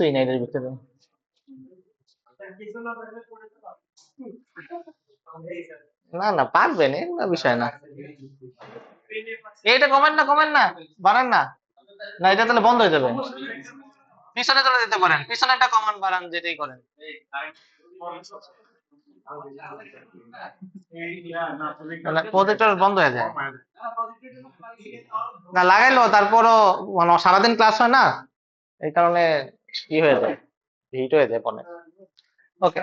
তুই না এটার ভিতরে না না পারবেন এগুলো বিষয় না। এইটা কমেন না বাড়ান না। না এটা তাহলে বন্ধ হয়ে যাবে। পিছনে চলে যেতে পারেন, পিছনে একটা কমান বাড়ান, যেটাই করেন। প্রজেক্টর বন্ধ হয়ে যায়। না লাগাইলো তারপরও মানে সারাদিন ক্লাস হয় না, এই কারণে কি হয়ে যায়, হিট হয়ে যায় ফোনে। ওকে,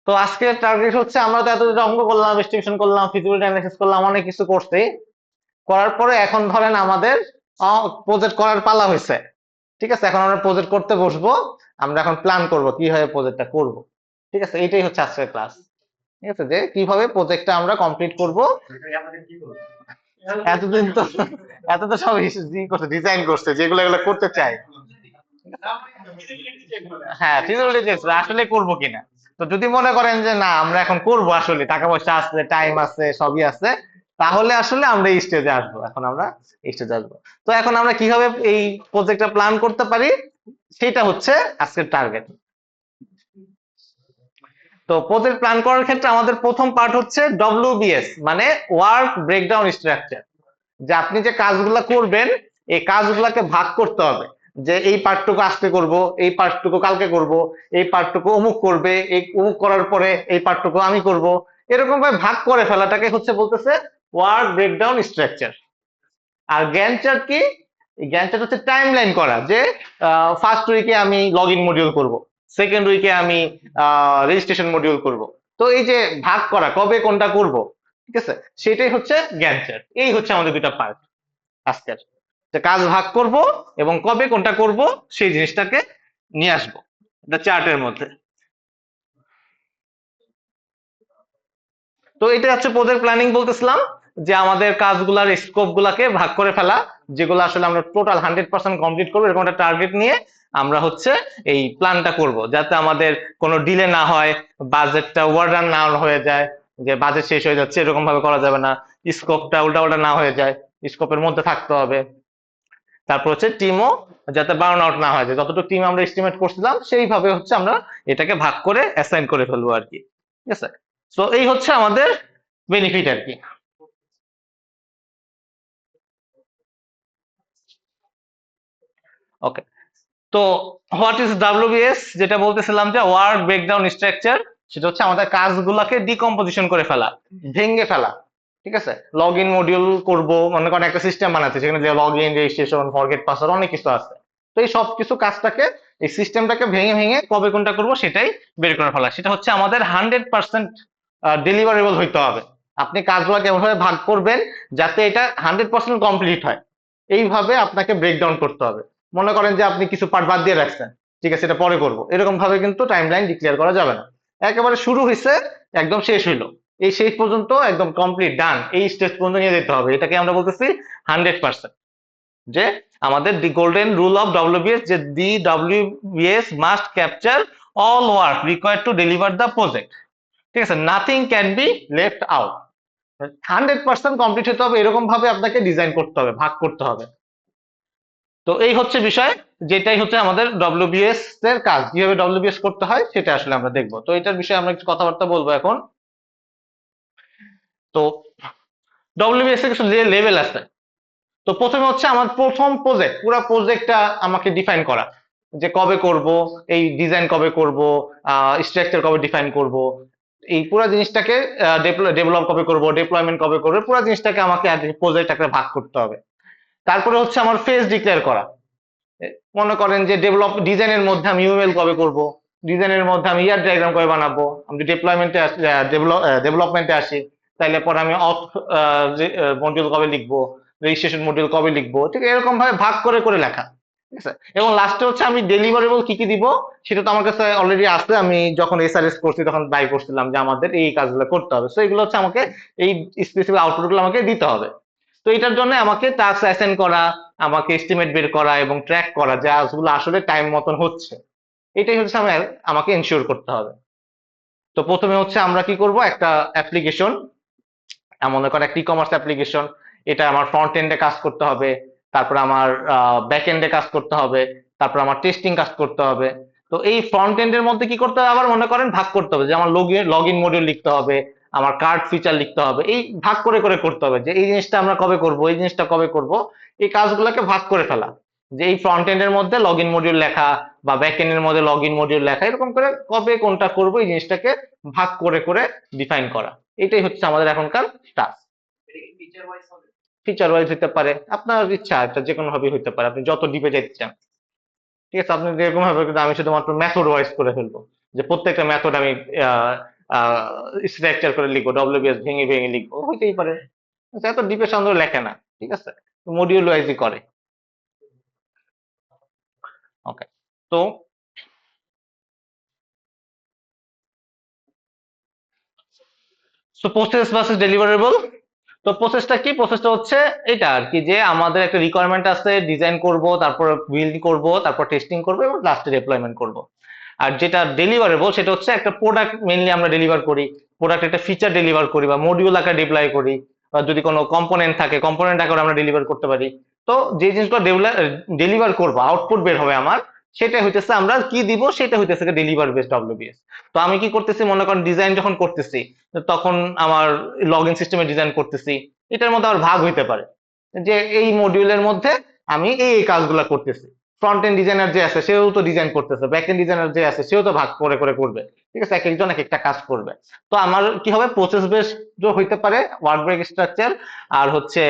তো আজকে টার্গেট হচ্ছে আমরা তো এতদিন অঙ্ক করলাম, এস্টিমেশন করলাম, ফিজিবিলিটি অ্যানালাইসিস করলাম, অনেক কিছু করছি। করার পরে এখন ধরেন আমাদের প্রজেক্ট করার পালা হয়েছে। ঠিক আছে, এখন আমরা প্রজেক্ট করতে বসবো। আমরা এখন প্ল্যান করব কিভাবে প্রজেক্টটা করব। ঠিক আছে, এইটাই হচ্ছে আজকের ক্লাস। ঠিক আছে, যে কিভাবে প্রজেক্টটা আমরা কমপ্লিট করব। এতদিন তো এত তো সব করছে, ডিজাইন করছে, যেগুলো এগুলো করতে চাই। হ্যাঁ, ফিজিবিলিটি আসলে করব কিনা। তো যদি মনে করেন যে না আমরা এখন করব, আসলে টাকা পয়সা আছে, টাইম আছে, সবই আছে, তাহলে আসলে আমরা এই স্টেজে আসবো। এখন আমরা এই স্টেজে আসবো। তো এখন আমরা কিভাবে এই প্রজেক্টটা প্ল্যান করতে পারি, সেটা হচ্ছে আজকের টার্গেট। তো প্রজেক্ট প্ল্যান করার ক্ষেত্রে আমাদের প্রথম পার্ট হচ্ছে ডব্লিউবিএস, মানে ওয়ার্ক ব্রেকডাউন স্ট্রাকচার। যে আপনি যে কাজগুলা করবেন, এই কাজগুলাকে ভাগ করতে হবে। যে এই পার্টটুকু আজকে করব, এই পার্টটুকু কালকে করব, এই পার্টটুকু অমুক করবে, এই অমুক করার পরে এই পার্টটুকু আমি করব। এরকম ভাবে ভাগ করে ফেলাটাকে হচ্ছে বলতেছে ওয়ার্ক ব্রেকডাউন স্ট্রাকচার। আর গ্যান্ট চার্ট কি? গ্যান্ট চার্ট হচ্ছে টাইম লাইন করা, যে ফার্স্ট উইকে আমি লগ ইন মডিউল করবো, সেকেন্ড উইকে আমি রেজিস্ট্রেশন মডিউল করব। তো এই যে ভাগ করা, কবে কোনটা করব, ঠিক আছে, সেটাই হচ্ছে গ্যান্ট চার্ট। এই হচ্ছে আমাদের দুইটা পার্ট আজকের, যে কাজ ভাগ করব এবং কবে কোনটা করব সেই জিনিসটাকে নিয়ে আসবো এটা চার্টের মধ্যে। তো এটা হচ্ছে প্রজেক্ট প্ল্যানিং বলতেছিলাম, যে আমাদের কাজগুলার স্কোপ গুলাকে ভাগ করে ফেলা, যেগুলো আসলে আমরা টোটাল 100% কমপ্লিট করবো, এরকম একটা টার্গেট নিয়ে আমরা হচ্ছে এই প্ল্যানটা করব, যাতে আমাদের কোনো ডিলে না হয়, বাজেটটা ওভাররান না হয়ে যায়, যে বাজেট শেষ হয়ে যাচ্ছে এরকম ভাবে করা যাবে না, স্কোপটা উল্টা উল্টা না হয়ে যায়, স্কোপের মধ্যে থাকতে হবে। তারপর হচ্ছে টিমও যাতে বার্ন আউট না হয়, যে যতটুকু টিম আমরা এস্টিমেট করছিলাম সেইভাবে হচ্ছে আমরা এটাকে ভাগ করে অ্যাসাইন করে ফেলবো আর কি। ঠিক আছে, তো এই হচ্ছে আমাদের বেনিফিট আর কি। ওকে, তো হোয়াট ইজ ডাব্লিউবিএস, যেটা বলতেছিলাম যে ওয়ার্ক ব্রেকডাউন স্ট্রাকচার, সেটা হচ্ছে আমাদের কাজগুলোকে ডিকম্পোজিশন করে ফেলা, ভেঙে ফেলা। ঠিক আছে, লগ ইন মডিউল করবো, মনে করেন একটা সিস্টেম বানাচ্ছে, সেখানে যে log in, registration, forget password, অনেক কিছু আছে। তো এই সব কিছু কাজটাকে, এই সিস্টেমটাকে ভেঙে ভেঙে কবে কোনটা করবো সেটাই বের করে ফেলা, সেটা হচ্ছে আমাদের 100% ডেলিভারেবল হইতে হবে। আপনি কাজগুলোকে এমনভাবে ভাগ করবেন যাতে এটা 100% কমপ্লিট হয়, এইভাবে আপনাকে ব্রেকডাউন করতে হবে। মনে করেন যে আপনি কিছু পার্ট বাদ দিয়ে রাখছেন, ঠিক আছে এটা পরে করবো, এরকম ভাবে কিন্তু টাইম লাইন ডিক্লেয়ার করা যাবে না। একেবারে শুরু হয়েছে একদম শেষ হইলো, এই শেষ পর্যন্ত একদম কমপ্লিট ডান, এই স্টেজ পর্যন্ত নিয়ে যেতে হবে, এটাকে আমরা বলতেছি 100%। যে আমাদের the golden rule of WBS, যে the WBS must capture all work required to deliver the project. ঠিক আছে, nothing can be left out. 100% complete হতে হবে, এরকম ভাবে আপনাকে ডিজাইন করতে হবে, ভাগ করতে হবে। তো এই হচ্ছে বিষয়, যেটাই হচ্ছে আমাদের ডব্লিউবিএস এর কাজ, কিভাবে ডব্লিউবিএস করতে হয় সেটা আসলে আমরা দেখবো। তো এটার বিষয়ে আমরা একটু কথাবার্তা বলবো এখন। তো ডব্লিউবিএস এর কিছু লেভেল আছে। তো প্রথমে হচ্ছে আমার প্রথম প্রজেক্ট, পুরো প্রজেক্টটা আমাকে ডিফাইন করা, যে কবে করব, এই ডিজাইন কবে করব, স্ট্রাকচার কবে ডিফাইন করব, এই পুরো জিনিসটাকে ডেভেলপ কবে করব, ডিপ্লয়মেন্ট কবে করব, পুরো জিনিসটাকে আমাকে প্রজেক্ট আকারে ভাগ করতে হবে। তারপরে হচ্ছে আমার ফেজ ডিক্লেয়ার করা। মনে করেন যে ডেভেলপ ডিজাইনের মধ্যে আমি ইউএমএল কবে করব, ডিজাইনের মধ্যে আমি ইয়ার ডায়াগ্রাম কবে বানাবো, আমি ডিপ্লয়মেন্টে ডেভেলপমেন্টে আসি, তাইলে পরে আমি অথ মডিউল কবে লিখবো, রেজিস্ট্রেশন মডিউল কবে লিখবো, ঠিক এরকম ভাবে ভাগ করে করে লেখা। ঠিক আছে, এবং লাস্টে হচ্ছে আমি ডেলিভারেবল কি কি দিব, সেটা তো আমার কাছে অলরেডি আছে। আমি যখন এসআরএস করছি তখন বাই করছিলাম যে আমাদের এই কাজগুলো করতে হবে, তো এগুলো হচ্ছে আমাকে এই স্পেসিফিক আউটপুট গুলো আমাকে দিতে হবে। তো এটার জন্য আমাকে টাস্ক অ্যাসাইন করা, আমাকে এস্টিমেট বের করা এবং ট্র্যাক করা যে কাজগুলো আসলে টাইম মতন হচ্ছে, এটাই হচ্ছে আমাকে এনশিওর করতে হবে। তো প্রথমে হচ্ছে আমরা কি করব, একটা অ্যাপ্লিকেশন, মনে করেন একটা ই কমার্স অ্যাপ্লিকেশন, এটা আমার ফ্রন্ট এন্ডে কাজ করতে হবে, তারপর আমার ব্যাক এন্ডে কাজ করতে হবে, তারপর আমার টেস্টিং কাজ করতে হবে। তো এই ফ্রন্ট এন্ডের মধ্যে কি করতে হবে, আবার মনে করেন ভাগ করতে হবে যে আমার লগ ইন মডিউল লিখতে হবে, আমার কার্ড ফিচার লিখতে হবে, এই ভাগ করে করে করতে হবে যে এই জিনিসটা আমরা কবে করব, এই জিনিসটা কবে করব। এই কাজগুলোকে ভাগ করে ফেলা, যে এই ফ্রন্ট এন্ডের মধ্যে লগ ইন মডিউল লেখা বা ব্যাক এন্ডের মধ্যে লগ ইন মডিউল লেখা, এরকম করে কবে কোনটা করব এই জিনিসটাকে ভাগ করে করে ডিফাইন করা। এটাই হচ্ছে আমাদের এখনকার টাস্ক। ফিচার ওয়াইজ হতে পারে, আপনার ইচ্ছা, এটা যে কোনো ভাবে হতে পারে, আপনি যত ডিপে যেতে চান। ঠিক আছে, আপনি যেরকম ভাবে, কিন্তু আমি শুধুমাত্র মেথড ওয়াইজ করে ফেলবো, যে প্রত্যেকটা মেথড আমি স্ট্রাকচার করে লিখবো, ডব্লিউবিএস ভেঙে ভেঙে লিখবো, হইতেই পারে। আচ্ছা, এত ডিপে সুন্দর লেখে না, ঠিক আছে, মডিউল ওয়াইজই করে। ওকে, তো প্রসেস ভার্সেস ডেলিভারেবল। তো প্রসেসটা কি, প্রসেসটা হচ্ছে এটা আর কি, যে আমাদের একটা রিকোয়ারমেন্ট আছে, ডিজাইন করব, তারপর বিল্ড করব, তারপর টেস্টিং করব এবং লাস্টে ডিপ্লয়মেন্ট করব। আর যেটা ডেলিভারেবল সেটা হচ্ছে একটা প্রোডাক্ট মেইনলি আমরা ডেলিভার করি, প্রোডাক্ট একটা ফিচার ডেলিভার করি বা মডিউল আকারে ডিপ্লয় করি, বা যদি কোনো কম্পোনেন্ট থাকে কম্পোনেন্ট আকারে আমরা ডেলিভার করতে পারি। তো যে জিনিসগুলো ডেলিভার করবো, আউটপুট বের হবে আমার, সেটা হইতেছে আমরা কি দিব, সেটা হইতেছে ডেলিভার বেসড ডব্লিউবিএস। তো আমি কি করতেছি, মনে করেন ডিজাইন যখন করতেছি, তখন আমার লগ ইন সিস্টেমে ডিজাইন করতেছি, এটার মধ্যে আমার ভাগ হইতে পারে যে এই মডিউলের মধ্যে আমি এই কাজগুলো করতেছি। ফ্রন্ট এন্ড ডিজাইনার যে আছে সেও তো ডিজাইন করতেছে, ব্যাক এন্ড ডিজাইনার যে আছে সেও তো ভাগ করে করে করবে। ঠিক আছে, এক একজন এক একটা কাজ করবে। তো আমার কি হবে, প্রসেস বেসড হইতে পারে ওয়ার্ক ব্রেক স্ট্রাকচার, আর হচ্ছে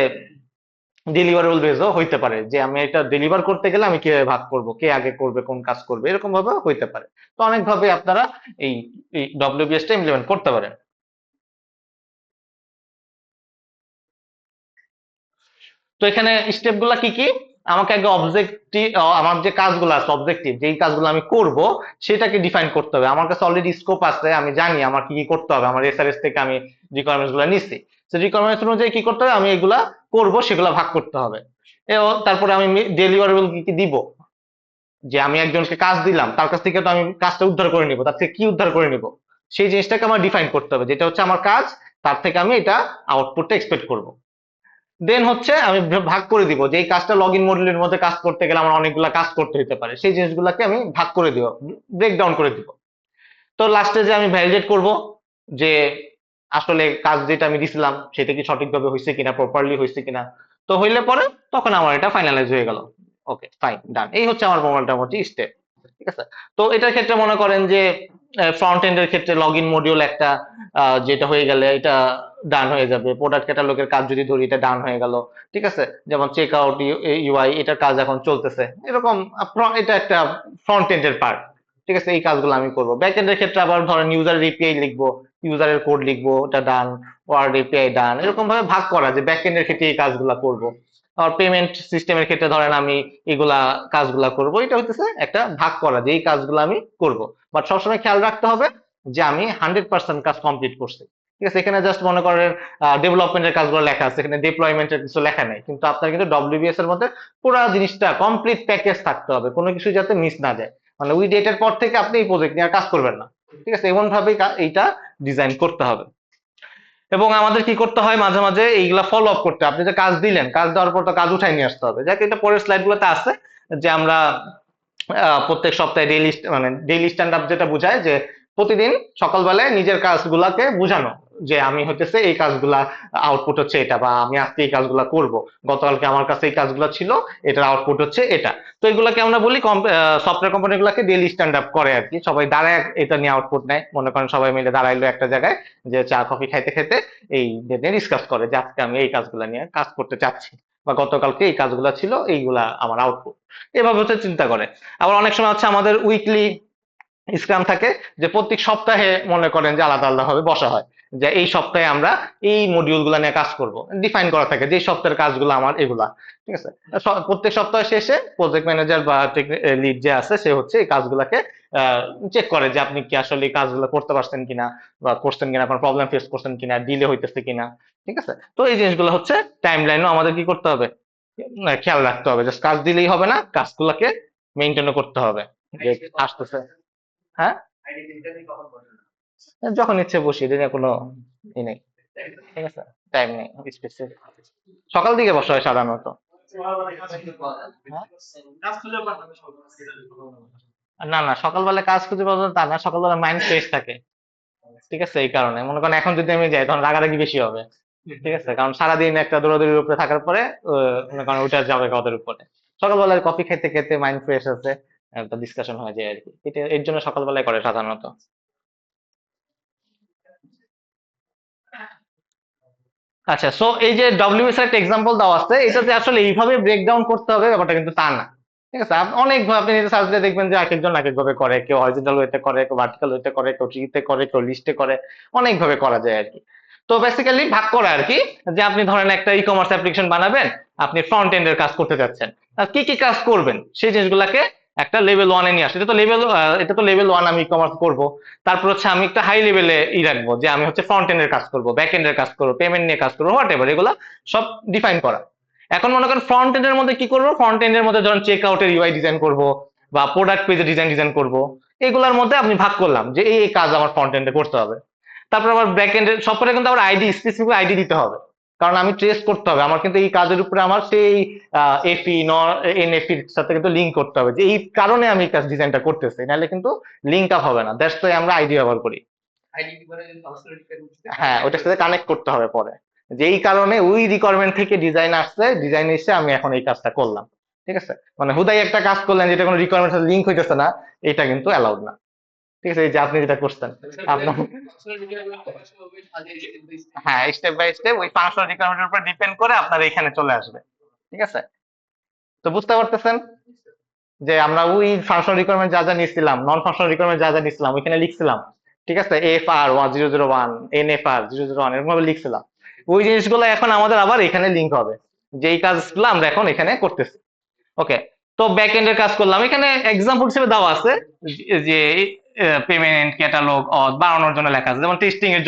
ডেলিভারেবল বেসও হইতে পারে, যে আমি এটা ডেলিভার করতে গেলে আমি কিভাবে ভাগ করব, কে আগে করবে, কোন কাজ করবে, এরকম ভাবে হইতে পারে। তো অনেক ভাবে আপনারা এই ডব্লিউবিএস টা ইমপ্লিমেন্ট করতে পারেন। তো এখানে স্টেপ গুলা কি কি, আমাকে আগে অবজেক্টিভ, আমার যে কাজগুলো আছে অবজেক্টিভ, যেই কাজগুলো আমি করব সেটাকে ডিফাইন করতে হবে। আমার কাছে অলরেডি স্কোপ আছে, আমি জানি আমার কি কি করতে হবে, আমার এসআরএস থেকে আমি রিকোয়ারমেন্টস গুলো নিচ্ছি। সেই রিকোয়ারমেন্টস অনুযায়ী কি করতে হবে, আমি এগুলা করব, সেগুলা ভাগ করতে হবে। এবং তারপরে আমি ডেলিভারেবল কি কি দিব, যে আমি একজনকে কাজ দিলাম, তার কাছ থেকে তো আমি কাজটা উদ্ধার করে নিব, তার থেকে কি উদ্ধার করে নিব, সেই জিনিসটাকে আমার ডিফাইন করতে হবে, যেটা হচ্ছে আমার কাজ, তার থেকে আমি এটা আউটপুটটা এক্সপেক্ট করব। দেন হচ্ছে আমি ভাগ করে দিব, যে এই কাজটা লগ ইন মডিউলের মধ্যে কাজ করতে গেলে আমার অনেকগুলা কাজ করতে হতে পারে, সেই জিনিসগুলোকে আমি ভাগ করে দিব, ব্রেক ডাউন করে দিব। তো লাস্টে যে আমি ভ্যালিডেট করব যে আসলে কাজ যেটা আমি দিছিলাম সেটা কি সঠিকভাবে হয়েছে কিনা, প্রপারলি হয়েছে কিনা। তো হইলে পরে তখন আমার এটা ফাইনালাইজ হয়ে গেল। ওকে, ফাইন, ডান। এই হচ্ছে আমার মোটামুটি স্টেপ। ঠিক আছে, তো এটার ক্ষেত্রে মনে করেন যে ফ্রন্ট এন্ডের ক্ষেত্রে লগ ইন মডিউল একটা যেটা হয়ে গেলে এটা ডান হয়ে যাবে। প্রোডাক্ট ক্যাটালগের কাজ যদি ধরি, এটা ডান হয়ে গেল। ঠিক আছে, যেমন চেক আউট ইউআই, এটার কাজ এখন চলতেছে, এরকম এটা একটা ফ্রন্ট এন্ডের পার্ট। ঠিক আছে, এই কাজগুলো আমি করবো। ব্যাক এন্ডের ক্ষেত্রে আবার ধরেন ইউজারের এপিআই লিখবো, ইউজারের কোড লিখবো, এটা ডান। ওয়ার্ড এপিআই ডান, এরকম ভাবে ভাগ করা, যে ব্যাক এন্ডের ক্ষেত্রে এই কাজগুলো করব। আর পেমেন্ট সিস্টেমের ক্ষেত্রে ধরেন আমি এগুলা কাজগুলা করব, এটা হইতেছে একটা ভাগ করা, যে এই কাজগুলো আমি করব। বাট সবসময় খেয়াল রাখতে হবে যে আমি 100% কাজ কমপ্লিট করছি। ঠিক আছে, এখানে জাস্ট মনে করেন ডেভেলপমেন্টের কাজগুলো লেখা আছে, এখানে ডিপ্লয়মেন্টের কিছু লেখা নেই, কিন্তু আপনার কিন্তু ডব্লিউবিএস এর মধ্যে পুরো জিনিসটা কমপ্লিট প্যাকেজ থাকতে হবে, কোনো কিছু যাতে মিস না যায়। মানে ওই ডেটের পর থেকে আপনি এই প্রজেক্ট নিয়ে আর কাজ করবেন না। ঠিক আছে, এমন ভাবেই এইটা ডিজাইন করতে হবে। এবং আমাদের কি করতে হয়, মাঝে মাঝে এইগুলা ফলো আপ করতে হয়। আপনি যে কাজ দিলেন, কাজ দেওয়ার পর তো কাজ উঠাই নিয়ে আসতে হবে, যাকে এটা পরের স্লাইড গুলোতে আছে, যে আমরা প্রত্যেক সপ্তাহে ডেইলি, মানে ডেইলি স্ট্যান্ড আপ যেটা বোঝায়, যে প্রতিদিন সকালবেলায় নিজের কাজগুলাকে বুঝানো, যে আমি হইতেছে এই কাজগুলা, আউটপুট হচ্ছে এটা, বা আমি আজকে এই কাজগুলা করব, গতকালকে আমার কাছে এই কাজগুলো ছিল, এটার আউটপুট হচ্ছে এটা। তো এগুলাকে আমরা বলি, সফটওয়্যার কোম্পানি গুলাকে ডেইলি স্ট্যান্ড আপ করে আর কি, সবাই দাঁড়ায় এটা নিয়ে আউটপুট নেয়। মনে করেন সবাই মিলে দাঁড়াইলো একটা জায়গায়, যে চা কফি খাইতে খাইতে এই নিয়ে ডিসকাস করে, যে আজকে আমি এই কাজগুলা নিয়ে কাজ করতে চাচ্ছি, বা গতকালকে এই কাজগুলা ছিল, এইগুলা আমার আউটপুট। এভাবে হচ্ছে চিন্তা করে। আবার অনেক সময় হচ্ছে আমাদের উইকলি স্ক্রাম থাকে, যে প্রত্যেক সপ্তাহে মনে করেন যে আলাদা আলাদা ভাবে বসা হয়, যে এই সপ্তাহে আমরা এই মডিউল গুলা নিয়ে কাজ করব, ডিফাইন করা থাকে যে সপ্তাহের কাজগুলো আমার এগুলা। ঠিক আছে, প্রত্যেক সপ্তাহ শেষে প্রজেক্ট ম্যানেজার বা লিড যে আছে, সে হচ্ছে এই কাজগুলাকে চেক করে, যে আপনি কি আসলে এই কাজগুলো করতে পারছেন কিনা, বা করছেন কিনা, কোনো প্রবলেম ফেস করছেন কিনা, ডিলে হইতেছে কিনা। ঠিক আছে, তো এই জিনিসগুলো হচ্ছে টাইম লাইনও আমাদের কি করতে হবে, খেয়াল রাখতে হবে। জাস্ট কাজ দিলেই হবে না, কাজগুলোকে মেনটেনও করতে হবে, যে আসতেছে। হ্যাঁ, যখন ইচ্ছে বসি, দিনে কোনো ই নেই। ঠিক আছে, টাইম নেই স্পেসিফিক। সকাল দিকে বসা হয় সাধারণত। না না, সকালবেলা কাজ খুঁজে পাওয়া যায় তা না, সকালবেলা মাইন্ড ফ্রেশ থাকে। ঠিক আছে, এই কারণে মনে করেন এখন যদি আমি যাই তখন রাগারাগি বেশি হবে। ঠিক আছে, কারণ সারাদিন একটা দৌড়াদৌড়ির উপরে থাকার পরে মনে করেন ওইটা যাবে কাদের উপরে। সকালবেলায় কফি খেতে খেতে মাইন্ড ফ্রেশ আছে, একটা ডিসকাশন হয়ে যায় আর কি, এটা এর জন্য সকালবেলায় করে সাধারণত। আচ্ছা, সো এই যে ডব্লিউএস এর একটা এক্সাম্পল দেওয়া আছে, এটাতে আসলে এইভাবে ব্রেকডাউন করতে হবে ব্যাপারটা কিন্তু তা না। ঠিক আছে, অনেক আপনি নিজে সার্চ দিয়ে দেখবেন যে এক একজন এক এক ভাবে করে, কেউ হরিজন্টাল ওয়েতে করে, কেউ ভার্টিক্যাল ওয়েতে করে, কেউ ট্রিতে করে, কেউ লিস্টে করে, অনেক ভাবে করা যায় আর কি। তো বেসিক্যালি ভাগ করা আর কি, যে আপনি ধরেন একটা ই কমার্স অ্যাপ্লিকেশন বানাবেন, আপনি ফ্রন্ট এন্ডের কাজ করতে যাচ্ছেন, আর কি কি কাজ করবেন সেই জিনিসগুলোকে একটা লেভেল ওয়ানে নিয়ে আসে। এটা তো লেভেল ওয়ান, আমি ই কমার্স করবো। তারপর হচ্ছে আমি একটা হাই লেভেলে রাখবো, যে আমি হচ্ছে ফ্রন্ট এন্ডের কাজ করবো, ব্যাক এন্ডের কাজ করবো, পেমেন্ট নিয়ে কাজ করবো, হোয়াট এভার, এগুলো সব ডিফাইন করা। এখন মনে করেন ফ্রন্ট এন্ডের মধ্যে কি করবো, ফ্রন্ট এন্ডের মধ্যে ধরেন চেক আউটের ইউআই ডিজাইন করবো, বা প্রোডাক্ট পেজে ডিজাইন করবো। এগুলোর মধ্যে আপনি ভাগ করলাম যে এই এই কাজ আমার ফ্রন্ট এন্ডে করতে হবে। তারপর আবার ব্যাক এন্ডের সবকটা কিন্তু আবার আইডি, স্পেসিফিক আইডি দিতে হবে, কারণ আমি ট্রেস করতে হবে আমার কিন্তু এই কাজের উপরে আমার সেই এফি এনএফির সাথে কিন্তু লিঙ্ক করতে হবে, যে এই কারণে আমি এই কাজ ডিজাইনটা করতেছি, নাহলে কিন্তু লিঙ্ক আপ হবে না। দ্যাটস ওয়াই আমরা আইডি ব্যবহার করি। হ্যাঁ, ওইটার সাথে কানেক্ট করতে হবে পরে, যে এই কারণে ওই রিকোয়ারমেন্ট থেকে ডিজাইন আসছে, ডিজাইন এসে আমি এখন এই কাজটা করলাম। ঠিক আছে, মানে হুদাই একটা কাজ করলেন যেটা কোনো রিকোয়ারমেন্ট সাথে লিঙ্ক হইতেছে না, এটা কিন্তু অ্যালাউড না। ঠিক আছে, এই যে আপনি যেটা করছেন, আপনার হ্যাঁ স্টেপ বাই স্টেপ ওই ফাংশনাল রিকোয়ারমেন্টের উপর ডিপেন্ড করে আপনার এখানে চলে আসবে। ঠিক আছে, তো বুঝতে পারতেছেন যে আমরা ওই ফাংশনাল রিকোয়ারমেন্ট যা যা নিছিলাম, নন ফাংশনাল রিকোয়ারমেন্ট যা যা নিছিলাম ওইখানে লিখছিলাম। ঠিক আছে, FR1001, NFR001 এরকম ভাবে লিখছিলাম। ওই জিনিসগুলো এখন আমাদের আবার এখানে লিঙ্ক হবে, যে এই কাজগুলো আমরা এখন এখানে করতেছি। ওকে, তো ব্যাক এন্ডের কাজ করলাম, এখানে এক্সাম্পল হিসেবে দেওয়া আছে যে পেমেন্ট ক্যাটালগ বাড়ানোর জন্য লেখা আছে, যেমন টেস্টিং এর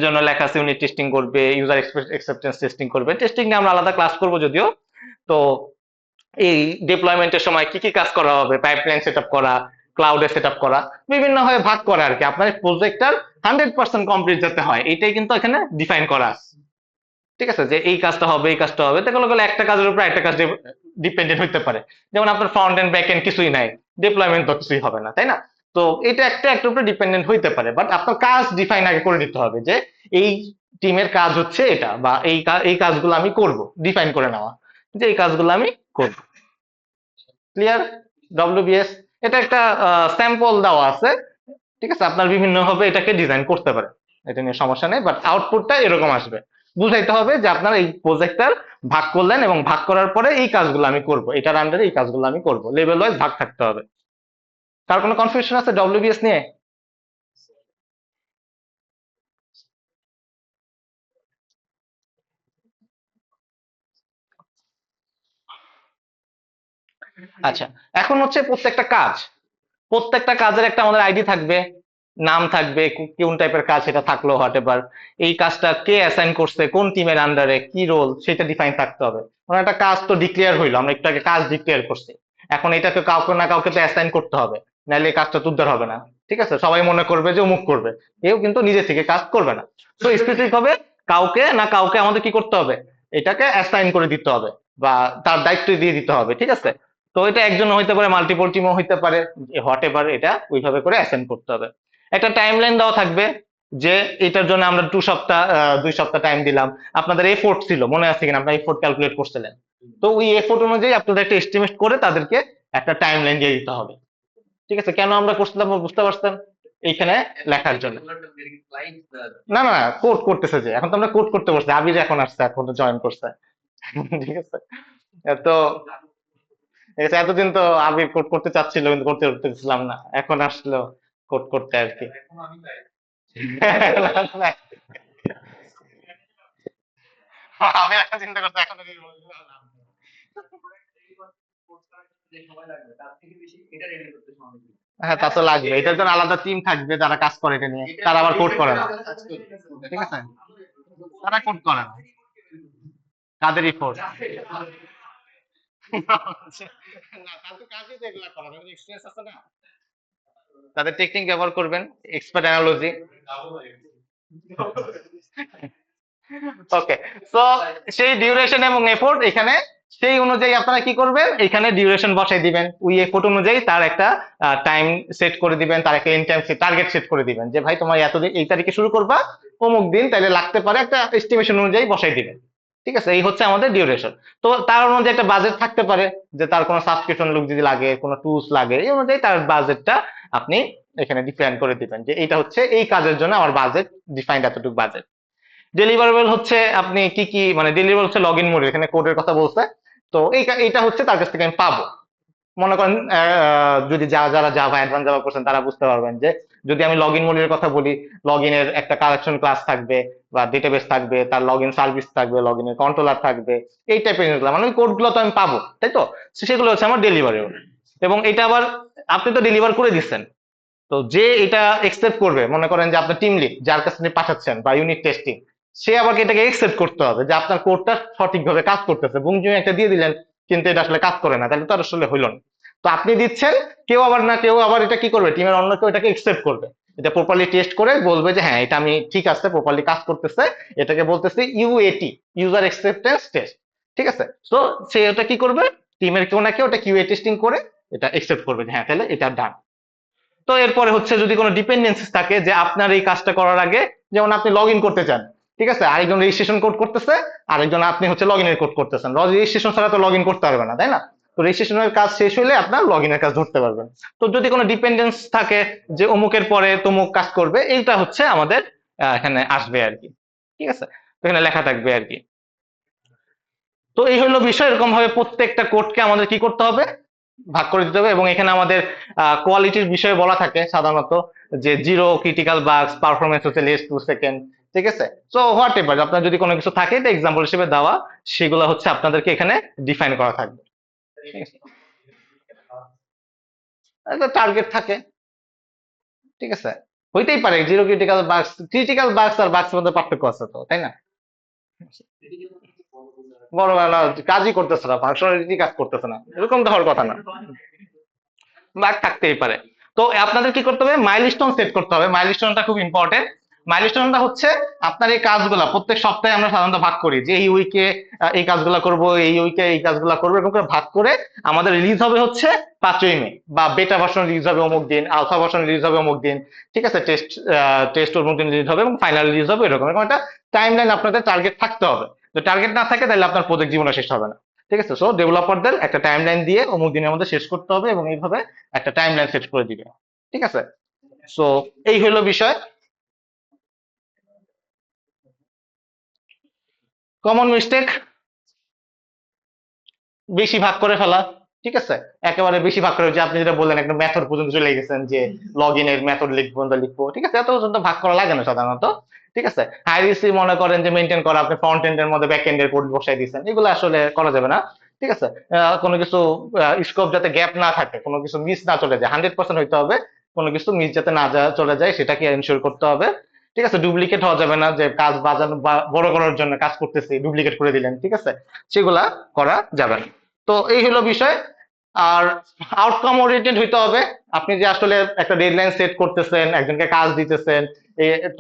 জন্য লেখা আছে ইউনিট টেস্টিং করবে, ইউজার অ্যাকসেপ্টেন্স টেস্টিং করবে। টেস্টিং নিয়ে আমরা আলাদা ক্লাস করব যদিও। তো এই ডিপ্লয়মেন্টের সময় কি কি কাজ করা হবে, পাইপলাইন সেট আপ করা, ক্লাউডে সেট আপ করা, বিভিন্ন ভাবে ভাগ করা আর কি, আপনার প্রজেক্টটার 100% কমপ্লিট যাতে হয়, এটাই কিন্তু এখানে ডিফাইন করা আছে। ঠিক আছে, যে এই কাজটা হবে এই কাজটা হবে, তো গেলে একটা কাজের উপর একটা কাজ ডিপেন্ডেন্ট হতে পারে। যেমন আপনার ফ্রন্ট এন্ড ব্যাক এন্ড কিছুই নাই, ডিপ্লয়মেন্ট তো কিছুই হবে না, তাই না? তো এটা একটা একটার উপরে ডিপেন্ডেন্ট হইতে পারে, বাট আপনার কাজ ডিফাইন আগে করে দিতে হবে, যে এই টিমের কাজ হচ্ছে এটা, বা এই কাজগুলো আমি করব, ডিফাইন করে নেওয়া যে এই কাজগুলো আমি করব। ক্লিয়ার? ডব্লিউবিএস এটা একটা স্যাম্পল দেওয়া আছে। ঠিক আছে, আপনার বিভিন্ন ভাবে এটাকে ডিজাইন করতে পারে, এটা নিয়ে সমস্যা নেই, বাট আউটপুটটা এরকম আসবে। বুঝাইতে হবে যে আপনার এই প্রজেক্টটার ভাগ করলেন, এবং ভাগ করার পরে এই কাজগুলো আমি করব, এটার আন্ডারে এই কাজগুলো আমি করব, লেভেল ওয়াইজ ভাগ থাকতে হবে। কার কোনো কনফিউশন আছে ডব্লিউবিএস নিয়ে? আচ্ছা, এখন হচ্ছে প্রত্যেকটা কাজের একটা আমাদের আইডি থাকবে, নাম থাকবে, কোন টাইপের কাজ সেটা থাকলো, হোয়াট এভার, এই কাজটা কে অ্যাসাইন করছে, কোন টিমের আন্ডারে কি রোল, সেটা ডিফাইন থাকতে হবে। মানে একটা কাজ তো ডিক্লেয়ার হইলো, আমরা একটু আগে কাজ ডিক্লেয়ার করছি, এখন এটাকে কাউকে না কাউকে তো অ্যাসাইন করতে হবে, নাহলে এই কাজটা তো উদ্ধার হবে না। ঠিক আছে, সবাই মনে করবে যে অমুক করবে, কেউ কিন্তু নিজে থেকে কাজ করবে না। তো স্পেসিফিক হবে কাউকে না কাউকে আমাদের কি করতে হবে, এটাকে অ্যাসাইন করে দিতে হবে, বা তার দায়িত্ব দিয়ে দিতে হবে। ঠিক আছে, তো এটা একজন হইতে পারে, মাল্টিপল টিমও হইতে পারে, হোয়াট এভার, এটা ওইভাবে করে অ্যাসাইন করতে হবে। একটা টাইমলাইন দেওয়া থাকবে, যে এটার জন্য আমরা 2 সপ্তাহ 2 সপ্তাহ টাইম দিলাম। আপনাদের এফোর্ট ছিল, মনে আছে কিনা, আপনার এফোর্ট ক্যালকুলেট করছিলেন, তো ওই এফোর্ট অনুযায়ী আপনাদের একটা এস্টিমেট করে তাদেরকে একটা টাইমলাইন দিয়ে দিতে হবে। ঠিক আছে, কেন আমরা করছিলাম বুঝতে পারছেন, এইখানে লেখার জন্য। না না, কোড করতেছে, যে এখন তো আমরা কোড করতে বসছি, আবির এখন আসছে, এখন তো জয়েন করছে। ঠিক আছে, তো ঠিক আছে, এতদিন তো আবির কোড করতে চাচ্ছিল কিন্তু করতে পারতেছিলাম না, এখন আসলো কোড করতে আর কি। আমি এখন চিন্তা করছি এখন যদি হ্যাঁ, তা তো লাগবে, এটার জন্য আলাদা টিম থাকবে যারা কাজ করে এটা নিয়ে, তারা আবার কোড করে না। ঠিক আছে, তারা কোড করে না, কাদেরই ফোর্স না, তার তো কাজই তো এগুলা করা, এক্সপিরিয়েন্স আছে না, তাদের টেকনিক ব্যবহার করবেন, এক্সপার্ট অ্যানালজি। ওকে, সো সেই ডিউরেশন এবং এফোর্ট এখানে সেই অনুযায়ী আপনারা কি করবেন, এখানে ডিউরেশন বসাই দিবেন, ওই কোড অনুযায়ী তার একটা টাইম সেট করে দিবেন, তার একটা এন্ড টাইম টার্গেট সেট করে দিবেন যে ভাই তোমার এতদিন এই তারিখে শুরু করবা, অমুক দিন তাইলে লাগতে পারে, একটা এস্টিমেশন অনুযায়ী বসাই দিবেন। ঠিক আছে, এই হচ্ছে আমাদের ডিউরেশন। তো তার অনুযায়ী একটা বাজেট থাকতে পারে, যে তার কোনো সাবস্ক্রিপশন লোক যদি লাগে, কোনো টুলস লাগে, এই অনুযায়ী তার বাজেটটা আপনি এখানে ডিফাইন করে দিবেন যে এইটা হচ্ছে এই কাজের জন্য আমার বাজেট ডিফাইন্ড, এতটুকু বাজেট। ডেলিভারেবল হচ্ছে আপনি কি কি, মানে ডেলিভারেবল হচ্ছে লগ ইন মোড, এখানে কোডের কথা বলছে। তো এইটা হচ্ছে তার কাছ থেকে আমি পাবো। মনে করেন যদি যারা জাভা অ্যাডভান্স জাভা করছেন তারা বুঝতে পারবেন যে যদি আমি লগ ইন মোডের কথা বলি, লগ ইনের একটা কালেকশন ক্লাস থাকবে বা ডেটাবেস থাকবে, তার লগ ইন সার্ভিস থাকবে, লগ ইনের কন্ট্রোলার থাকবে, এই টাইপের জিনিসগুলো মানে ওই কোডগুলো তো আমি পাবো, তাই তো? সেগুলো হচ্ছে আমার ডেলিভারেবল। এবং এটা আবার আপনি তো ডেলিভার করে দিচ্ছেন, তো যে এটা একসেপ্ট করবে, মনে করেন যে আপনার টিম লিড যার কাছে আপনি পাঠাচ্ছেন বা ইউনিট টেস্টিং, সে আবার এটাকে একসেপ্ট করতে হবে যে আপনার কোডটা সঠিকভাবে কাজ করতেছে। বুংজুং একটা দিয়ে দিলেন কিন্তু এটা আসলে কাজ করে না, তাহলে তো আর আসলে হইল না। তো আপনি দিচ্ছেন, কেউ আবার এটা কি করবে, টিমের অন্য কেউ এটাকে একসেপ্ট করবে, এটা প্রপারলি টেস্ট করে বলবে যে হ্যাঁ এটা আমি ঠিক আছে, প্রপারলি কাজ করতেছে, এটাকে বলতেছে ইউএটি, ইউজার অ্যাকসেপ্টেন্স টেস্ট। ঠিক আছে, তো সে এটা কি করবে, টিমের কেউ না কেউ এটা কিউএ টেস্টিং করে এটা একসেপ্ট করবে যে হ্যাঁ তাহলে এটা ডান। তো এরপরে হচ্ছে যদি কোনো ডিপেন্ডেন্সি থাকে যে আপনার এই কাজটা করার আগে, যেমন আপনি লগ ইন করতে চান, ঠিক আছে, আরেকজন রেজিস্ট্রেশন কোড করতেছে, আরেকজন আপনি হচ্ছে লগ ইনের কোড করতেছেন, রেজিস্ট্রেশন ছাড়া তো লগ ইন করতে পারবে না, তাই না? তো রেজিস্ট্রেশনের কাজ শেষ হলে আপনার লগ ইনের কাজ ধরতে পারবেন। তো যদি কোনো ডিপেন্ডেন্স থাকে যে অমুকের পরে তমুক কাজ করবে, এইটা হচ্ছে আমাদের এখানে আসবে আর কি। ঠিক আছে, তো এখানে লেখা থাকবে আর কি। তো এই হলো বিষয়, এরকম ভাবে প্রত্যেকটা কোডকে আমাদের কি করতে হবে, ভাগ করে দিতে হবে। এবং এখানে আমাদের কোয়ালিটির বিষয়ে বলা থাকে সাধারণত যে জিরো ক্রিটিক্যাল বাগস, পারফরমেন্স হচ্ছে লেস 2 সেকেন্ড। ঠিক আছে, সো হোয়াট এভার আপনার যদি কোনো কিছু থাকে, এটা এক্সাম্পল হিসেবে দেওয়া, সেগুলো হচ্ছে আপনাদেরকে এখানে ডিফাইন করা থাকবে। ঠিক আছে, একটা টার্গেট থাকে। ঠিক আছে, হইতেই পারে জিরো ক্রিটিক্যাল বাগস আর বাগস মধ্যে পার্থক্য আছে তো, তাই না? বড় বেলা কাজই করতেছে না, ফাংশনালিটি কাজ করতেছে না, এরকম তো হওয়ার কথা না, বাগ থাকতেই পারে। তো আপনাদের কি করতে হবে, মাইলস্টোন সেট করতে হবে। মাইলস্টোনটা খুব ইম্পর্টেন্ট। মাইলস্টোনটা হচ্ছে আপনার এই কাজগুলা প্রত্যেক সপ্তাহে আমরা সাধারণত ভাগ করি যে এই উইকে এই কাজগুলা করব, এই উইকে এই কাজগুলা করবো, এরকম করে ভাগ করে আমাদের রিলিজ হবে হচ্ছে 5ই মে, বা বেটা ভার্সন রিলিজ হবে অমুক দিন, আলফা ভার্সন রিলিজ হবে অমুক দিন। ঠিক আছে, টেস্ট অমুক দিন রিলিজ হবে এবং ফাইনাল রিলিজ হবে, এরকম এরকম একটা টাইম লাইন আপনাদের টার্গেট থাকতে হবে। তো টার্গেট না থাকে তাহলে আপনার প্রজেক্ট জীবনে শেষ হবে না। ঠিক আছে, সো ডেভেলপারদের একটা টাইম লাইন দিয়ে অমুক দিনের মধ্যে শেষ করতে হবে এবং এইভাবে একটা টাইম লাইন সেট করে দিবে। ঠিক আছে, সো এই হলো বিষয়। কমন মিস্টেক, বেশি ভাগ করে ফেলা। ঠিক আছে, একেবারে বেশি ভাগ করে, যে আপনি যেটা বললেন একটা মেথড পর্যন্ত চলে গেছেন যে লগ ইনের মেথড লিখবো। ঠিক আছে, এত পর্যন্ত ভাগ করা লাগে না সাধারণত। ঠিক আছে, হাইরিসি মনে করেন যে মেনটেন করা, আপনি ফ্রন্ট এন্ডের মধ্যে ব্যাক এন্ডের কোড বসাই দিয়েছেন, এগুলো আসলে করা যাবে না। ঠিক আছে, কোনো কিছু স্কোপ যাতে গ্যাপ না থাকে, কোনো কিছু মিস না চলে যায়, 100% হইতে হবে, কোনো কিছু মিস যাতে না চলে যায় সেটাকে এনশিওর করতে হবে। ঠিক আছে, ডুপ্লিকেট হওয়া যাবে না, যে কাজ বাজানো বা বড় করার জন্য কাজ করতেছি ডুপ্লিকেট করে দিলেন। ঠিক আছে, সেগুলা করা যাবে না। তো এই হলো বিষয়। আর আউটকাম ওরিয়েন্টেড হইতে হবে। আপনি যে আসলে একটা ডেডলাইন সেট করতেছেন, একজনকে কাজ দিতেছেন,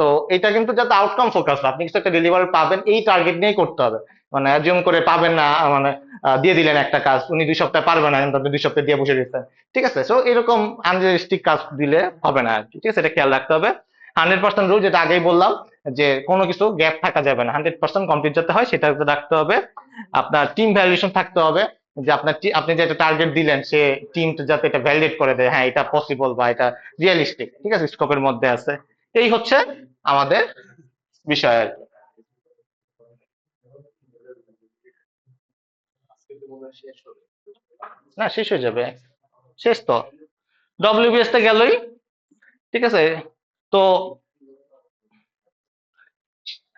তো এটা কিন্তু যাতে আউটকাম ফোকাস, আপনি কিছু একটা ডেলিভারি পাবেন এই টার্গেট নিয়েই করতে হবে। মানে অ্যাজিউম করে পাবেন না, মানে দিয়ে দিলেন একটা কাজ, উনি 2 সপ্তাহ পারবেন না কিন্তু আপনি 2 সপ্তাহ দিয়ে বসে দিচ্ছেন। ঠিক আছে, সো এরকম আনরিয়ালিস্টিক কাজ দিলে হবে না আর কি। ঠিক আছে, এটা খেয়াল রাখতে হবে। 100% রুল, যেটা আগেই বললাম, যে কোনো কিছু গ্যাপ থাকা যাবে না, 100% কমপ্লিট যাতে হয় সেটা রাখতে হবে। আপনার টিম ভ্যালিডেশন থাকতে হবে, যে আপনি যে একটা টার্গেট দিলেন সে টিম যাতে এটা ভ্যালিডেট করে দেয়, হ্যাঁ এটা পসিবল বা এটা রিয়েলিস্টিক, ঠিক আছে, স্কোপের মধ্যে আছে। এই হচ্ছে আমাদের বিষয় আর কি। না, শেষ হয়ে যাবে, শেষ তো, ডব্লিউবিএস তে গেলই। ঠিক আছে, তো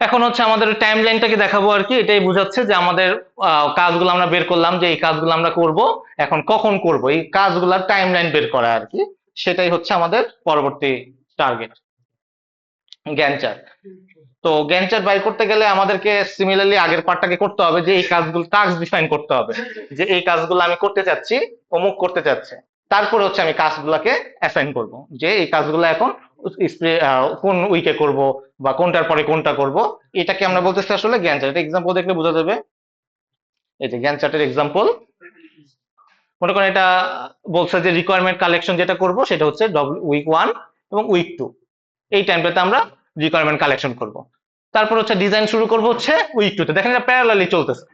এখন হচ্ছে আমাদের টাইম লাইনটাকে দেখাবো আর কি। এটাই বোঝাচ্ছে যে আমাদের কাজগুলো আমরা বের করলাম, যে এই কাজগুলো আমরা করব, এখন কখন করব, এই কাজগুলোর টাইম লাইন বের করা আর কি। সেটাই হচ্ছে আমাদের পরবর্তী টার্গেট, জ্ঞান চার্ট। তো গ্যান্ট চার্ট বাই করতে গেলে আমাদেরকে সিমিলারলি আগের পার্টটাকে করতে হবে, যে এই কাজগুলো টাস্ক ডিফাইন করতে হবে, যে এই কাজগুলো আমি করতে চাচ্ছি, অমুক করতে চাচ্ছে। তারপরে হচ্ছে আমি কাজগুলোকে অ্যাসাইন করব, যে এই কাজগুলো এখন কোন উইকে করব বা কোনটার পরে কোনটা করব, এটাকে আমরা বলতেছি আসলে গ্যান্ট চার্ট। এটা এক্সাম্পল দেখলে বোঝা যাবে। এই যে গ্যান্ট চার্টের এক্সাম্পল, মনে করেন এটা বলছে যে রিকোয়ারমেন্ট কালেকশন যেটা করব সেটা হচ্ছে উইক 1 এবং উইক 2, এই টাইমটাতে আমরা রিকোয়ারমেন্ট কালেকশন করব। তারপর হচ্ছে ডিজাইন শুরু করব হচ্ছে উইক 2 তে। দেখেন এটা প্যারালালি চলতেছে,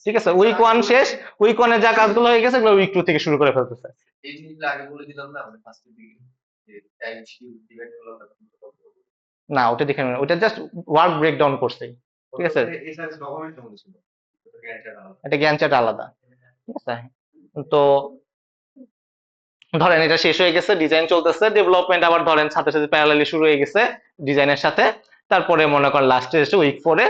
ঠিক আছে? উইক 1 শেষ, উইক 1 এ যা কাজগুলো হয়ে গেছে এগুলো উইক 2 থেকে শুরু করে ফেলতেছে। এই জিনিসটা আগে বলে দিলাম না আমরা ফার্স্টের দিকে, যে টাইম শিডিউল ডিভাইড করলাম না। না ওটা দেখে নেন, ওটা জাস্ট ওয়ার্ক ব্রেকডাউন করছে, ঠিক আছে? এসআর ডকুমেন্ট মনে ছিল, এটা জ্ঞান চার্ট আলাদা, ঠিক আছে? তো ধরেন এটা শেষ হয়ে গেছে, ডিজাইন চলতেছে, ডেভেলপমেন্ট আবার ধরেন সাথে সাথে প্যারালালি শুরু হয়ে গেছে ডিজাইনের সাথে। তারপরে মনে করেন লাস্টে এসে উইক 4 এ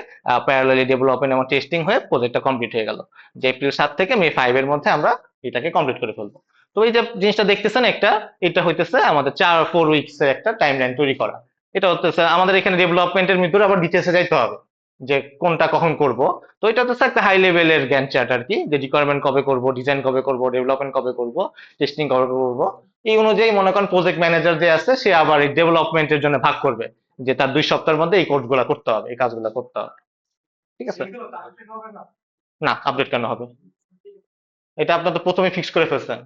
প্যারালালি ডেভেলপমেন্ট এবং টেস্টিং হয়ে প্রজেক্টটা কমপ্লিট হয়ে গেল, যে এপ্রিল 7 থেকে মে 5 এর মধ্যে আমরা এটাকে কমপ্লিট করে ফেলবো। তো এই যে জিনিসটা দেখতেছেন একটা, এটা হইতেছে আমাদের 4 উইকস এর একটা টাইমলাইন তৈরি করা। এটা হচ্ছে আমাদের এখানে ডেভেলপমেন্টের ভিতরে আবার ডিটেলসে যাইতে হবে যে কোনটা কখন করব। তো এটা হচ্ছে একটা হাই লেভেলের জ্ঞান চার্ট আর কি, যে রিকোয়ারমেন্ট কবে করব, ডিজাইন কবে করব, ডেভেলপমেন্ট কবে করব, টেস্টিং কবে করব। এই অনুযায়ী মনে করেন প্রজেক্ট ম্যানেজার যে আছে সে আবার এই ডেভেলপমেন্টের জন্য ভাগ করবে, যে তার 2 সপ্তাহের মধ্যে এই কোডগুলো করতে হবে, এই কাজগুলো করতে হবে, ঠিক আছে? না, আপডেট কেন হবে? এটা আপনার তো প্রথমে ফিক্স করে ফেলছেন,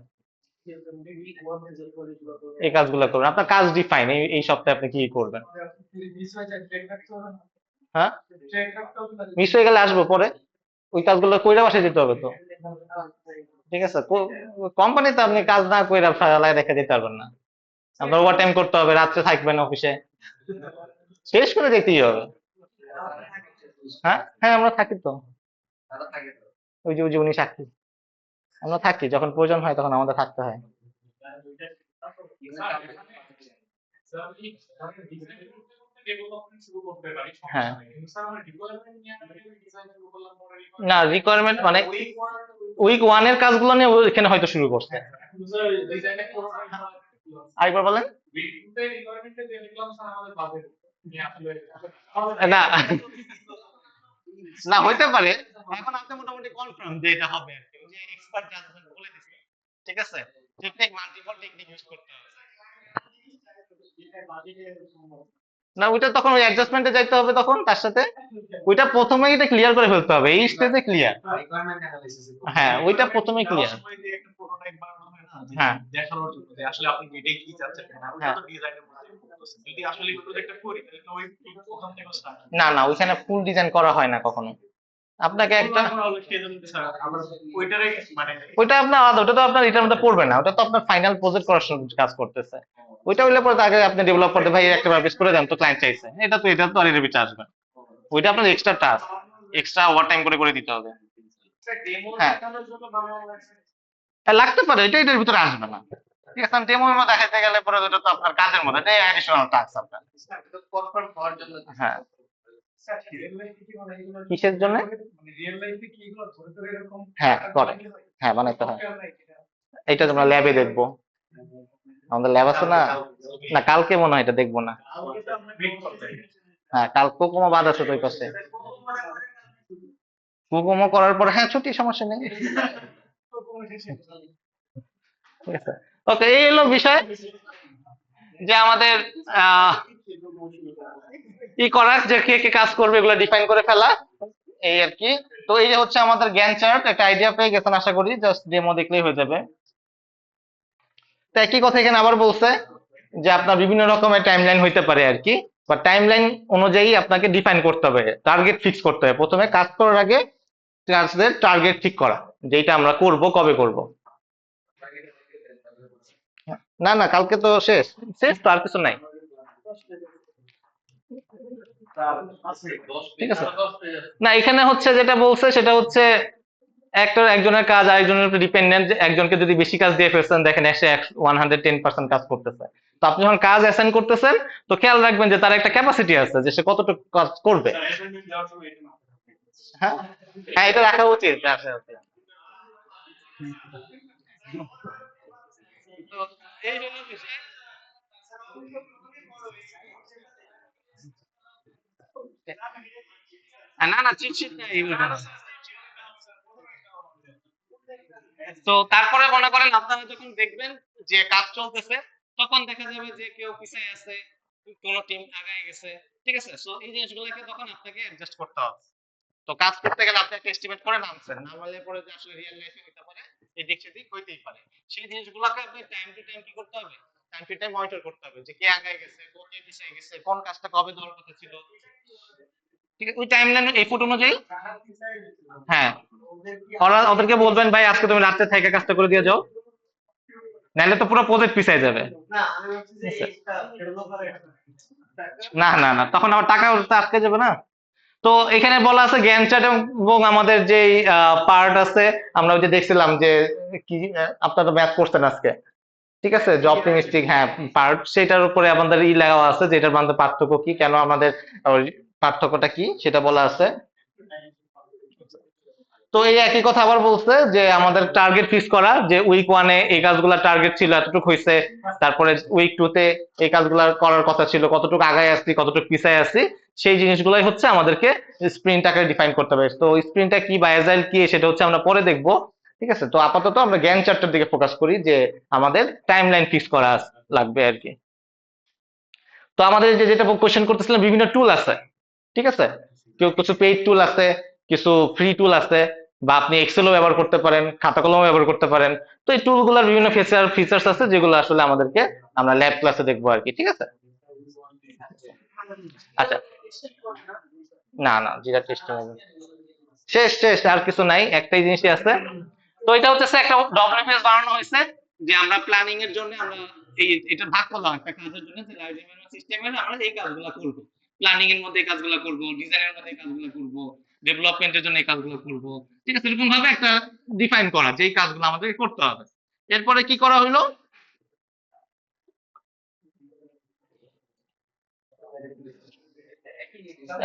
এই কাজগুলো করবেন, আপনার কাজ ডিফাইন, এই সপ্তাহে আপনি কি করবেন। হ্যাঁ, মিস হয়ে গেলে আসবো পরে, ওই কাজগুলো কইরা বাসায় দিতে হবে তো, ঠিক আছে? কোম্পানিতে আপনি কাজ না কইরা ফেলায় রেখে দিতে পারবেন না, আপনার ওভার টাইম করতে হবে, রাত্রে থাকবেন অফিসে, শেষ করে দিতেই হবে। হ্যাঁ হ্যাঁ, আমরা থাকি তো, তারা থাকে তো। ওই যে উনি সাক্ষী, আমরা থাকি, যখন প্রয়োজন হয় তখন আমাদের থাকতে হয়। হ্যাঁ, না রিকোয়ারমেন্ট মানে উইক 1 এর কাজগুলো নিয়ে এখানে হয়তো শুরু করছে। আরেকবার বলেন। না না, হইতে পারে, এখন আপনি মোটামুটি কনফার্ম যে এটা হবে আর কি, ওই যে এক্সপার্ট জাজমেন্ট বলে দিছে, ঠিক আছে? টেকনিক, মাল্টিপল টেকনিক ইউজ করতে হবে। না ওইটা তখন ওই অ্যাডজাস্টমেন্টে যাইতে হবে তখন তার সাথে, ওইটা প্রথমেই এটা ক্লিয়ার করে ফেলতে হবে, এই স্টেজে ক্লিয়ার। রিকোয়ারমেন্ট অ্যানালাইসিস হ্যাঁ ওইটা প্রথমেই ক্লিয়ার। একটা প্রোটোটাইপ বানানো হয় না, যে হ্যাঁ দেখানোর জন্য যে আসলে আপনি এটাই কি চাচ্ছেন, না ওটা হ্যাঁ, তো ডিজাইনের মধ্যে করতেছেন। যদি আসলে প্রজেক্টটা করি তাহলে তো ওই প্রথম থেকে স্টার্ট না না, ওইখানে ফুল ডিজাইন করা হয় না কখনো, আপনাকে একটা, হলো সেজন্য স্যার আমরা ওইটারই মানে ওইটা আপনার আলাদা, ওটা তো আপনার এটার মধ্যে পড়বে না, ওটা তো আপনার ফাইনাল প্রজেক্ট করার সময় কাজ করতেছে। ওইটা হইলে পরে তো আগে আপনি ডেভেলপ করতে, ভাই একটা পেজ করে দেন তো, ক্লায়েন্ট চাইছে, এটা তো আর এর ভিতরে আসবে, ওইটা আপনার extra task, extra over time করে করে দিতে হবে। ডেমো হ্যাঁ দেখানোর জন্য বানানো হয়েছে। হ্যাঁ, লাগতে পারে, এটা এটার ভিতরে আসবে না, ঠিক আছে? ডেমো দেখাতে গেলে পরে ওটা তো আপনার কাজের মধ্যে, এটা অ্যাডিশনাল টাস্ক আপনার। কনফার্ম হওয়ার জন্য। হ্যাঁ, স্যার রিয়েল লাইফে কি মানে এগুলো কিসের জন্য? মানে রিয়েল লাইফে কি এগুলো ধরে ধরে এরকম হ্যাঁ করে, হ্যাঁ বানাইতে হয়, এটা তোমরা ল্যাবে দেখবো, আমাদের ল্যাব আছে না। না কালকে মনে হয় এটা দেখবো না, হ্যাঁ কাল কোকোমো বাদ আছে তো ওই পাশে, কোকোমো করার পর হ্যাঁ ছুটি, সমস্যা নেই, ঠিক আছে? ওকে, এই হলো বিষয়, যে আমাদের আহ ই করার, যে কে কে কাজ করবে এগুলো ডিফাইন করে ফেলা, এই আর কি। তো এই যে হচ্ছে আমাদের জ্ঞান চার্ট, একটা আইডিয়া পেয়ে গেছেন আশা করি, জাস্ট ডেমো দেখলেই হয়ে যাবে। তো একই কথা এখানে আবার বলছে যে আপনার বিভিন্ন রকমের টাইমলাইন হইতে পারে আর কি, বা টাইমলাইন অনুযায়ী আপনাকে ডিফাইন করতে হবে, টার্গেট ফিক্স করতে হবে, প্রথমে কাজ করার আগে কাজের টার্গেট ঠিক করা, যেটা আমরা করব কবে করব। না না, কালকে তো শেষ, শেষ তো, আর কিছু নাই, ঠিক আছে? না এখানে হচ্ছে যেটা বলছে সেটা হচ্ছে একজনের কাজ আরেকজনের উপর ডিপেন্ডেন্ট, একজনকে যদি বেশি কাজ দিয়ে ফেলছেন, দেখেন এসে 110% কাজ করতেছে, তো আপনি যখন কাজ অ্যাসাইন করতেছেন তো খেয়াল রাখবেন যে তার একটা ক্যাপাসিটি আছে, যে সে কতটুকু কাজ করবে। হ্যাঁ হ্যাঁ, এটা রাখা উচিত। তো এই হলো বিষয়। না না, চিট শিট নাই এগুলো। তো তারপরে মনে করেন আপনারা যখন দেখবেন যে কাজ চলতেছে, তখন দেখা যাবে যে কেউ পিছিয়ে আছে, কোন টিম আগায় গেছে, ঠিক আছে? সো এই জিনিসগুলোকে তখন আপনাকে অ্যাডজাস্ট করতে হবে। তো কাজ করতে গেলে আপনি একটা এস্টিমেট করে নামছেন, নামালে পরে যে আসলে রিয়েল লাইফে হইতে পারে, এদিক সেদিক হইতেই পারে। সেই জিনিসগুলোকে আপনি টাইম টু টাইম কি করতে হবে, টাইম টু টাইম মনিটর করতে হবে যে কে আগায় গেছে, কে পিছিয়ে গেছে, কোন কাজটা কবে দেওয়ার কথা ছিল। ঠিক আছে, ওই টাইমলাইন এই ফুট অনুযায়ী। হ্যাঁ, ওদেরকে বলবেন ভাই আজকে তুমি রাত্রে থেকে কাজটা করে দিয়ে যাও, নাহলে তো পুরো প্রজেক্ট পিছায় যাবে। ঠিক আছে? না না না, তখন আবার টাকা উঠতে আটকে যাবে না। তো এখানে বলা আছে গ্যান্ট চার্ট এবং আমাদের যে পার্ট আছে, আমরা ওই যে দেখছিলাম যে কি আপনারা ম্যাথ করছেন আজকে, ঠিক আছে, যে অপটিমিস্টিক, হ্যাঁ, পার্ট, সেটার উপরে আমাদের লেখা আছে যে এটার মধ্যে পার্থক্য কি, কেন আমাদের ওই পার্থক্যটা কি সেটা বলা আছে। তো এই একই কথা আবার বলছে যে আমাদের টার্গেট ফিক্স করা, যে উইক ওয়ানে এই কাজগুলা টার্গেট ছিল এতটুকু হয়েছে, তারপরে উইক টু তে এই কাজগুলা করার কথা ছিল, কতটুকু আগায় আসছি কতটুকু পিছায় আসছি, সেই জিনিসগুলাই হচ্ছে আমাদেরকে স্প্রিন্ট আকারে ডিফাইন করতে হবে। তো স্প্রিন্টটা কি বা এজাইল কি সেটা হচ্ছে আমরা পরে দেখবো। ঠিক আছে, তো আপাতত আমরা জ্ঞান চার্টের দিকে ফোকাস করি যে আমাদের টাইমলাইন ফিক্স করা লাগবে আর কি। তো আমাদের যে যেটা কোশ্চেন করতেছিলাম, বিভিন্ন টুল আছে, ঠিক আছে, কেউ কিছু পেইড টুল আছে, কিছু ফ্রি টুল আছে, বা আপনি এক্সেলও ব্যবহার করতে পারেন, খাতা কলমও ব্যবহার করতে পারেন। তো এই টুলগুলোর বিভিন্ন ফিচার্স আছে যেগুলো আসলে আমাদেরকে আমরা ল্যাব ক্লাসে দেখবো আর কি। ঠিক আছে, আচ্ছা, না না, জিরা টেস্টিং শেষ শেষ, আর কিছু নাই, একটাই জিনিসই আছে। তো এটা হচ্ছে একটা ডব্লিউপিএস বানানো হয়েছে, যে আমরা প্ল্যানিং এর জন্য আমরা এটা ভাগ করলাম একটা কাজের জন্য, যে লাইব্রেরি ম্যানেজমেন্ট সিস্টেমে আমরা এই কাজগুলো করব, প্ল্যানিং এর মধ্যে এই কাজগুলো করব, ডিজাইনের মধ্যে এই কাজগুলো করব, ডেভেলপমেন্টের জন্য এই কাজগুলো করব। ঠিক আছে, এরকম ভাবে একটা ডিফাইন করা যে এই কাজগুলো আমাদের করতে হবে। এরপরে কি করা হলো,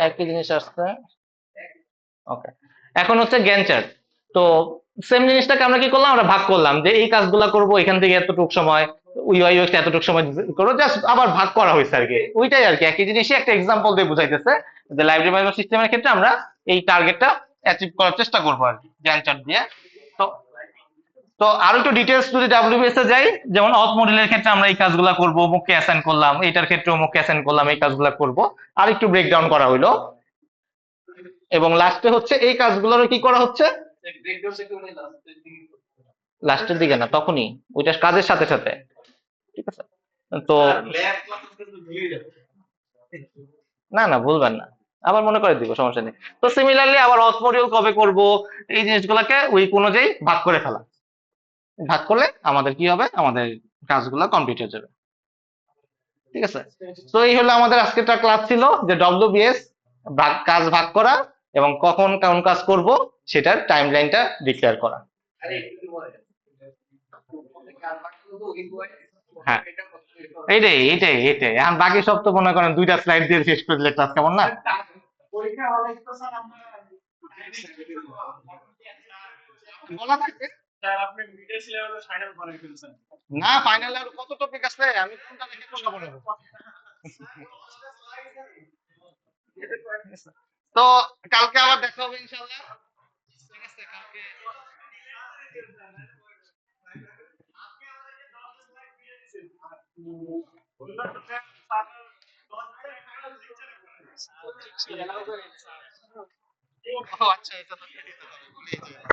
একই জিনিস আসছে। ওকে, এখন হচ্ছে গ্যান চার্ট। তো সেম জিনিসটাকে আমরা কি করলাম, আমরা ভাগ করলাম যে এই কাজগুলা করব এখান থেকে এতটুক সময়, ইউআই ইউএক্স এতটুক সময় করবো, জাস্ট আবার ভাগ করা হয়েছে আর কি, ওইটাই আর কি, একই জিনিসই একটা এক্সাম্পল দিয়ে বুঝাইতেছে যে লাইব্রেরি ম্যানেজমেন্ট সিস্টেমের ক্ষেত্রে আমরা এই টার্গেটটা অ্যাচিভ করার চেষ্টা করবো আর কি গ্যান চার্ট দিয়ে। তো তো আরো একটু ডিটেলস যদি ডাব্লিউবিএস এ যাই, যেমন অথ মডেলের ক্ষেত্রে আমরা এই কাজগুলা করব, অমুককে অ্যাসাইন করলাম, এটার ক্ষেত্রে অমুককে অ্যাসাইন করলাম, এই কাজগুলা করব, আর একটু ব্রেকডাউন করা হইলো। এবং লাস্টে হচ্ছে এই কাজগুলোরও কি করা হচ্ছে, লাস্টের দিকে না, তখনই, ওইটা কাজের সাথে সাথে। ঠিক আছে, তো না না, ভুলবেন না, আবার মনে করে দিব, সমস্যা নেই। তো সিমিলারলি আবার অথ মডিউল কবে করব, এই জিনিসগুলোকে উইক অনুযায়ী ভাগ করে ফেলা, ভাগ করলে আমাদের কি হবে, আমাদের কাজগুলো কমপ্লিট হয়ে যাবে। ঠিক আছে, তো এই হলো আমাদের আজকেরটা ক্লাস ছিল, যে ডব্লিউবিএস কাজ ভাগ করা এবং কখন কোন কাজ করব সেটার টাইমলাইনটা ডিক্লেয়ার করা। হ্যাঁ, এইটাই এইটাই এইটাই, এখন বাকি সব তো মনে করেন দুইটা স্লাইড দিয়ে শেষ করে দিলে ক্লাস, কেমন না? বলা থাকে না, ফাইনাল আর কত টপিক আছে, আমি কোনটা দেখে কোনটা বলবো। তো কালকে আবার দেখা হবে ইনশাআল্লাহ। ঠিক আছে, কালকে ও আচ্ছা, এটা তো দিয়ে দিতে হবে, ভুলেই যাই।